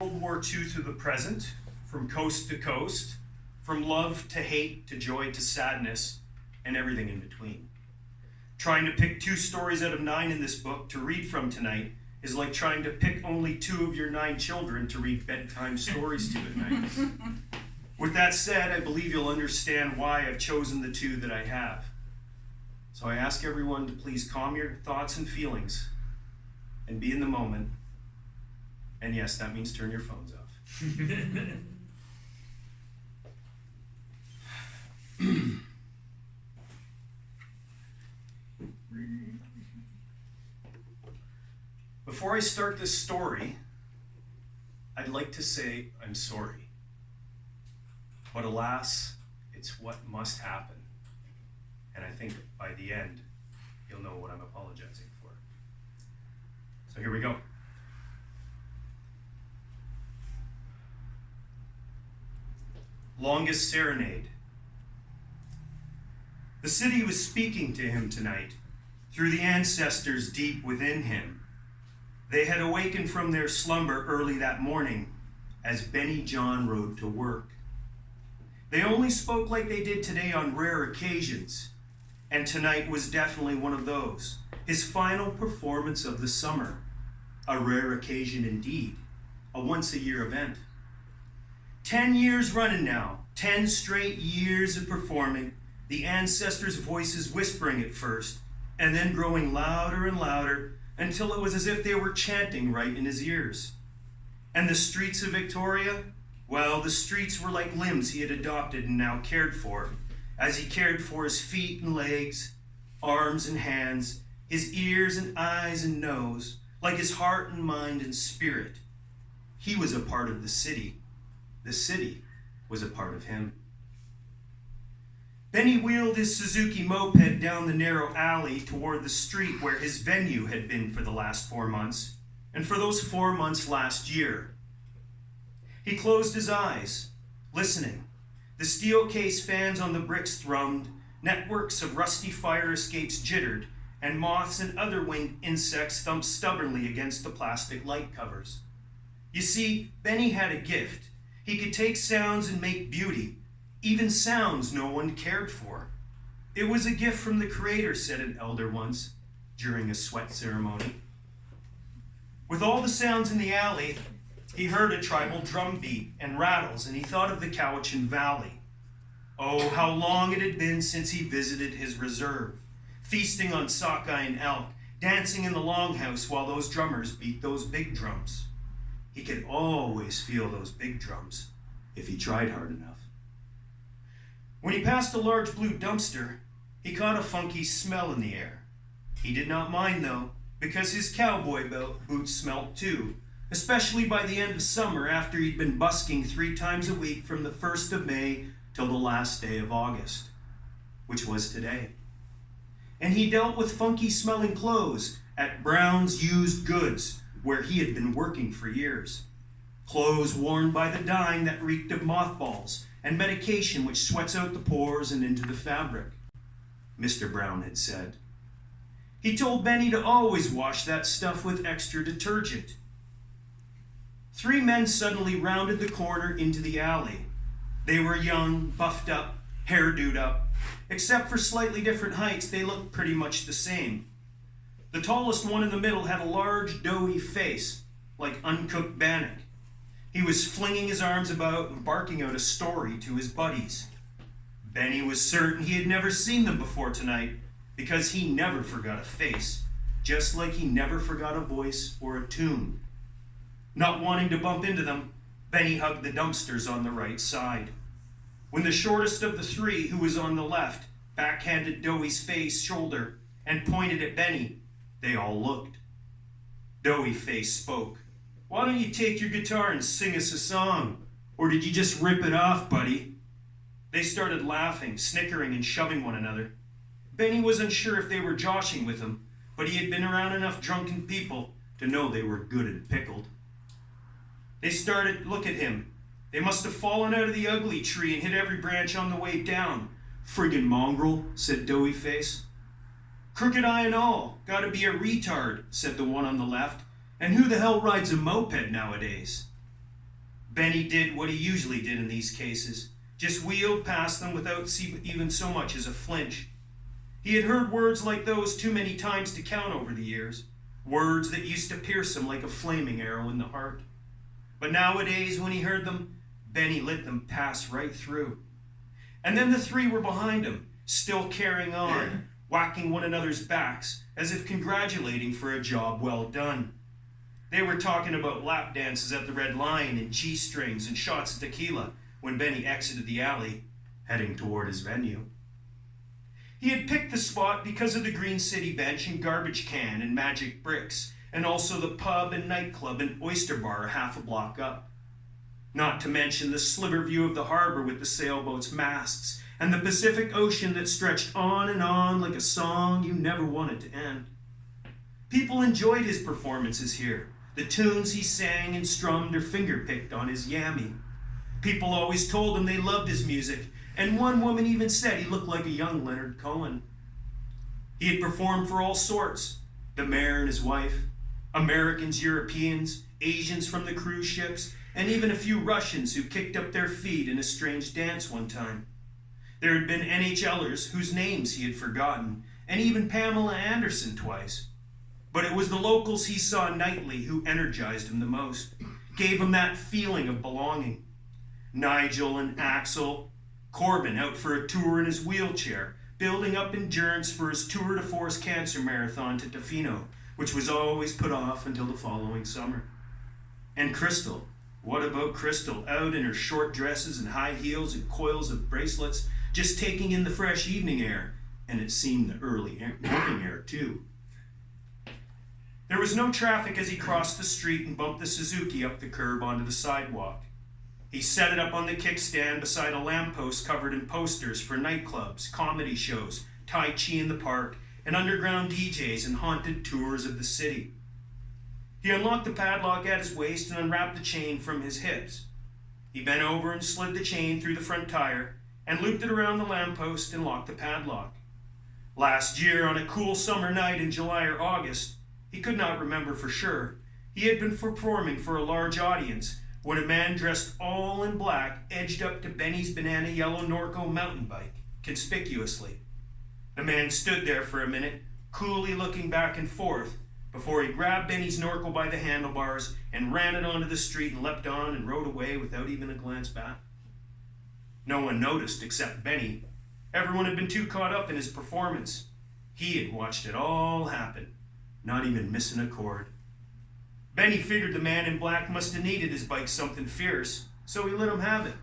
World War II to the present, from coast to coast, from love to hate to joy to sadness, and everything in between. Trying to pick 2 stories out of 9 in this book to read from tonight is like trying to pick only 2 of your 9 children to read bedtime stories to at night. With that said, I believe you'll understand why I've chosen the 2 that I have. So I ask everyone to please calm your thoughts and feelings and be in the moment. And yes, that means turn your phones off. Before I start this story, I'd like to say I'm sorry. But alas, it's what must happen. And I think by the end, you'll know what I'm apologizing for. So here we go. Longest Serenade. The city was speaking to him tonight, through the ancestors deep within him. They had awakened from their slumber early that morning as Benny John rode to work. They only spoke like they did today on rare occasions, and tonight was definitely one of those, his final performance of the summer. A rare occasion indeed, a once-a-year event. 10 years running now, 10 straight years of performing, the ancestors' voices whispering at first, and then growing louder and louder until it was as if they were chanting right in his ears. And the streets of Victoria? Well, the streets were like limbs he had adopted and now cared for, as he cared for his feet and legs, arms and hands, his ears and eyes and nose, like his heart and mind and spirit. He was a part of the city. The city was a part of him. Benny wheeled his Suzuki moped down the narrow alley toward the street where his venue had been for the last 4 months, and for those 4 months last year. He closed his eyes, listening. The steel case fans on the bricks thrummed, networks of rusty fire escapes jittered, and moths and other winged insects thumped stubbornly against the plastic light covers. You see, Benny had a gift. He could take sounds and make beauty, even sounds no one cared for. It was a gift from the Creator, said an elder once, during a sweat ceremony. With all the sounds in the alley, he heard a tribal drum beat and rattles, and he thought of the Cowichan Valley. Oh, how long it had been since he visited his reserve, feasting on sockeye and elk, dancing in the longhouse while those drummers beat those big drums. He could always feel those big drums if he tried hard enough. When he passed a large blue dumpster, he caught a funky smell in the air. He did not mind, though, because his cowboy boots smelt too, especially by the end of summer after he'd been busking 3 times a week from the 1st of May till the last day of August, which was today. And he dealt with funky-smelling clothes at Brown's Used Goods, where he had been working for years. Clothes worn by the dyeing that reeked of mothballs and medication which sweats out the pores and into the fabric, Mr. Brown had said. He told Benny to always wash that stuff with extra detergent. 3 men suddenly rounded the corner into the alley. They were young, buffed up, hairdoed up. Except for slightly different heights, they looked pretty much the same. The tallest one in the middle had a large, doughy face, like uncooked bannock. He was flinging his arms about and barking out a story to his buddies. Benny was certain he had never seen them before tonight, because he never forgot a face, just like he never forgot a voice or a tune. Not wanting to bump into them, Benny hugged the dumpsters on the right side. When the shortest of the 3, who was on the left, backhanded Doughie's shoulder and pointed at Benny, they all looked. Doughy Face spoke. Why don't you take your guitar and sing us a song? Or did you just rip it off, buddy? They started laughing, snickering, and shoving one another. Benny was unsure if they were joshing with him, but he had been around enough drunken people to know they were good and pickled. They started to look at him. They must have fallen out of the ugly tree and hit every branch on the way down. Friggin' mongrel, said Doughy Face. Crooked eye and all, gotta be a retard, said the one on the left. And who the hell rides a moped nowadays? Benny did what he usually did in these cases, just wheeled past them without even so much as a flinch. He had heard words like those too many times to count over the years, words that used to pierce him like a flaming arrow in the heart. But nowadays, when he heard them, Benny let them pass right through. And then the three were behind him, still carrying on, whacking one another's backs, as if congratulating for a job well done. They were talking about lap dances at the Red Lion and G-strings and shots of tequila when Benny exited the alley, heading toward his venue. He had picked the spot because of the Green City bench and garbage can and magic bricks, and also the pub and nightclub and oyster bar half a block up. Not to mention the sliver view of the harbor with the sailboats' masts and the Pacific Ocean that stretched on like a song you never wanted to end. People enjoyed his performances here, the tunes he sang and strummed or finger-picked on his yammy. People always told him they loved his music, and one woman even said he looked like a young Leonard Cohen. He had performed for all sorts, the mayor and his wife, Americans, Europeans, Asians from the cruise ships, and even a few Russians who kicked up their feet in a strange dance one time. There had been NHLers whose names he had forgotten, and even Pamela Anderson twice. But it was the locals he saw nightly who energized him the most, gave him that feeling of belonging. Nigel and Axel, Corbin out for a tour in his wheelchair, building up endurance for his Tour de Force cancer marathon to Tofino, which was always put off until the following summer. And Crystal, what about Crystal, out in her short dresses and high heels and coils of bracelets, just taking in the fresh evening air, and it seemed the early morning air too. There was no traffic as he crossed the street and bumped the Suzuki up the curb onto the sidewalk. He set it up on the kickstand beside a lamppost covered in posters for nightclubs, comedy shows, Tai Chi in the park, and underground DJs and haunted tours of the city. He unlocked the padlock at his waist and unwrapped the chain from his hips. He bent over and slid the chain through the front tire and looped it around the lamppost and locked the padlock. Last year, on a cool summer night in July or August, he could not remember for sure, he had been performing for a large audience when a man dressed all in black edged up to Benny's banana yellow Norco mountain bike, conspicuously. The man stood there for a minute, coolly looking back and forth, before he grabbed Benny's Norco by the handlebars and ran it onto the street and leapt on and rode away without even a glance back. No one noticed except Benny. Everyone had been too caught up in his performance. He had watched it all happen, not even missing a chord. Benny figured the man in black must have needed his bike something fierce, so he let him have it.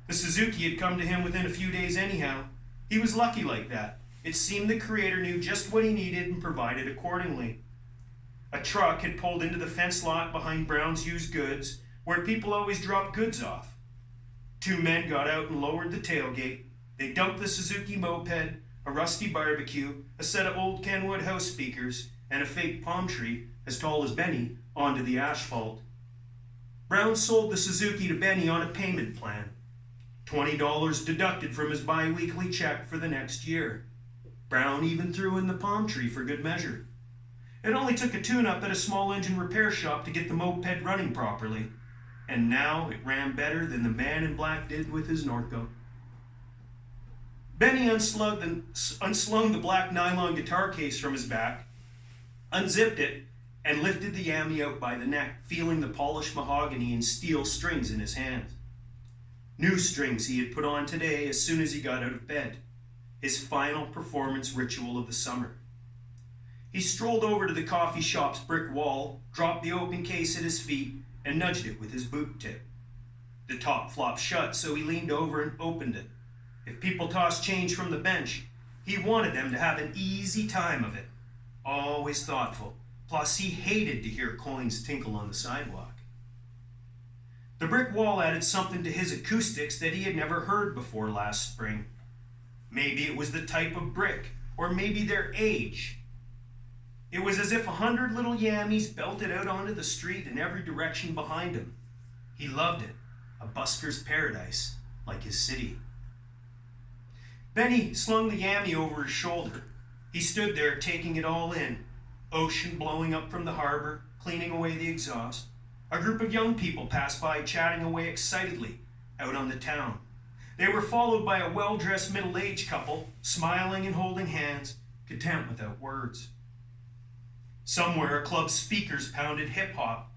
The Suzuki had come to him within a few days anyhow. He was lucky like that. It seemed the Creator knew just what he needed and provided accordingly. A truck had pulled into the fence lot behind Brown's Used Goods, where people always drop goods off. Two men got out and lowered the tailgate. They dumped the Suzuki moped, a rusty barbecue, a set of old Kenwood house speakers, and a fake palm tree, as tall as Benny, onto the asphalt. Brown sold the Suzuki to Benny on a payment plan. $20 deducted from his bi-weekly check for the next year. Brown even threw in the palm tree for good measure. It only took a tune-up at a small engine repair shop to get the moped running properly, and now it ran better than the man in black did with his Norco. Benny unslung the black nylon guitar case from his back, unzipped it, and lifted the yammy out by the neck, feeling the polished mahogany and steel strings in his hands. New strings he had put on today as soon as he got out of bed, his final performance ritual of the summer. He strolled over to the coffee shop's brick wall, dropped the open case at his feet, and nudged it with his boot tip. The top flopped shut, so he leaned over and opened it. If people tossed change from the bench, he wanted them to have an easy time of it. Always thoughtful. Plus, he hated to hear coins tinkle on the sidewalk. The brick wall added something to his acoustics that he had never heard before last spring. Maybe it was the type of brick, or maybe their age. It was as if 100 little yammies belted out onto the street in every direction behind him. He loved it, a busker's paradise, like his city. Benny slung the yammy over his shoulder. He stood there taking it all in, ocean blowing up from the harbor, cleaning away the exhaust. A group of young people passed by, chatting away excitedly out on the town. They were followed by a well-dressed middle-aged couple, smiling and holding hands, content without words. Somewhere, a club's speakers pounded hip-hop.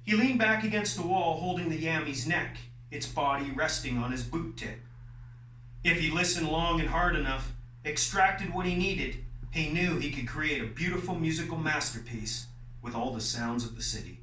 He leaned back against the wall, holding the yammie's neck, its body resting on his boot tip. If he listened long and hard enough, extracted what he needed, he knew he could create a beautiful musical masterpiece with all the sounds of the city.